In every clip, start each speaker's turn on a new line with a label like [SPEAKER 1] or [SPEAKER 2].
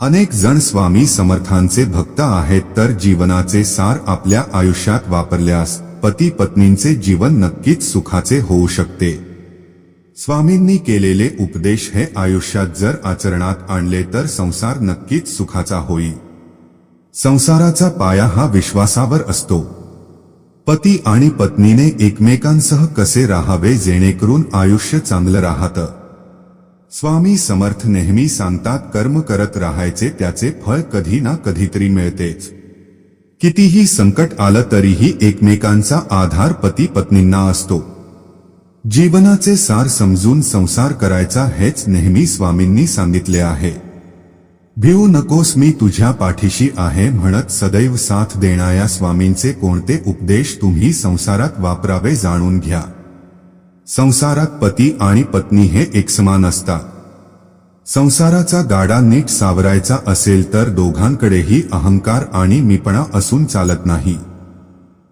[SPEAKER 1] अनेक जण स्वामी समर्थांचे भक्त आहेत, तर जीवनाचे सार आपल्या आयुष्यात वापरल्यास पती पत्नींचे जीवन नक्कीच सुखाचे होऊ शकते। स्वामींनी केलेले उपदेश हे आयुष्यात जर आचरणात आणले तर संसार नक्कीच सुखाचा होईल। संसाराचा पाया हा विश्वासावर असतो। पती आणि पत्नीने एकमेकांसह कसे राहावे जेणेकरून आयुष्य चांगलं राहतं। स्वामी समर्थ नेहमी सांगतात, कर्म करत राहायचे, त्याचे फळ कधी ना कधीतरी मिळतेच। कितीही संकट आलं तरीही एकमेकांचा आधार पती पत्नींना असतो। जीवनाचे सार समजून संसार करायचा हेच नेहमी स्वामींनी सांगितले आहे। भिवू नकोस, मी तुझ्या पाठीशी आहे म्हणत सदैव साथ देणाऱ्या स्वामींचे कोणते उपदेश तुम्ही संसारात वापरावे जाणून घ्या। संसारात पती आणि पत्नी हे एकसमान असतात। संसाराचा गाडा नीट सावरायचा असेल तर दोघांकडेही अहंकार आणि मीपणा असून चालत नाही।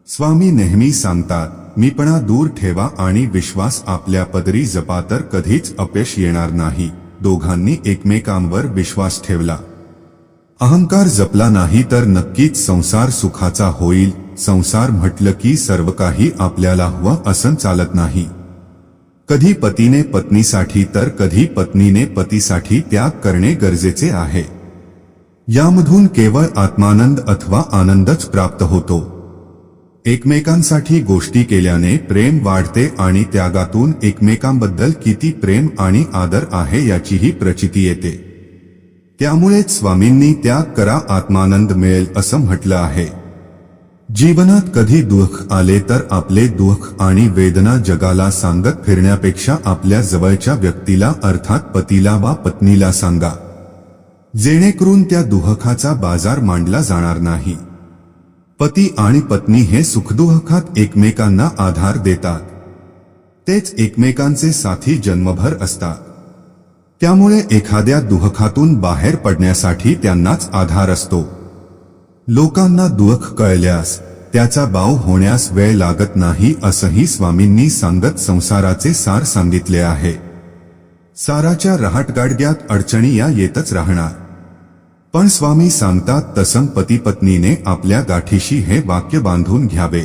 [SPEAKER 1] स्वामी नेहमी सांगतात, मीपणा दूर ठेवा आणि विश्वास आपल्या पदरी जपा तर कधीच अपयश येणार नाही। दोघांनी एकमेकांवर विश्वास ठेवला, अहंकार जपला नाही तर नक्कीच संसार सुखाचा होईल। संसार म्हटलं की सर्व काही आपल्याला हवं असं चालत नाही। कधी पतीने पत्नीसाठी तर कधी पत्नीने पतीसाठी त्याग करणे गरजेचे आहे। यामधून केवळ आत्मानंद अथवा आनंदच प्राप्त होतो। एकमेकांसाठी गोष्टी केल्याने प्रेम वाढते आणि त्यागातून एकमेकांबद्दल किती प्रेम आणि आदर आहे याचीही प्रचिती येते। त्यामुळेच स्वामींनी त्याग करा, आत्मानंद मिळेल असं म्हटलं आहे। जीवनात कधी दुःख आले तर आपले दुःख आणि वेदना जगाला सांगत फिरण्यापेक्षा आपल्या जवळच्या व्यक्तीला अर्थात पतीला वा पत्नीला सांगा, जेणेकरून त्या दुःखाचा बाजार मांडला जाणार नाही। पती आणि पत्नी हे सुखदुःखात एकमेकांना आधार देतात, तेच एकमेकांचे साथी जन्मभर असतात। त्यामुळे एखाद्या दुःखातून बाहेर पडण्यासाठी त्यांनाच आधार असतो। लोकांना दुःख कळल्यास त्याचा बाव होण्यास वेळ लागत नाही असंही स्वामींनी सांगत संसाराचे सार सांगितले आहे। साराच्या रहाटगाडग्यात अडचणी या येतच राहणार, पण स्वामी सांगतात तसं पती पत्नीने आपल्या गाठीशी हे वाक्य बांधून घ्यावे।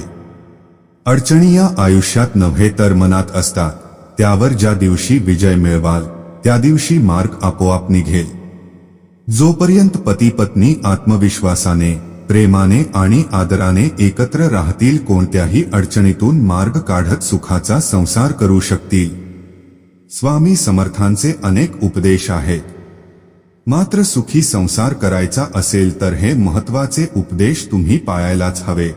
[SPEAKER 1] अडचणी या आयुष्यात नव्हे तर मनात असतात, त्यावर ज्या दिवशी विजय मिळवाल त्या दिवशी मार्ग आपोआप निघेल। जोपर्यंत पती पत्नी आत्मविश्वासाने, प्रेमाने आणि आदराने एकत्र राहतील, कोणत्याही अडचणीतून मार्ग काढत सुखाचा संसार करू शकतील। स्वामी समर्थांचे अनेक उपदेश आहेत, मात्र सुखी संसार करायचा असेल तर हे महत्त्वाचे उपदेश तुम्ही पाळायलाच हवे।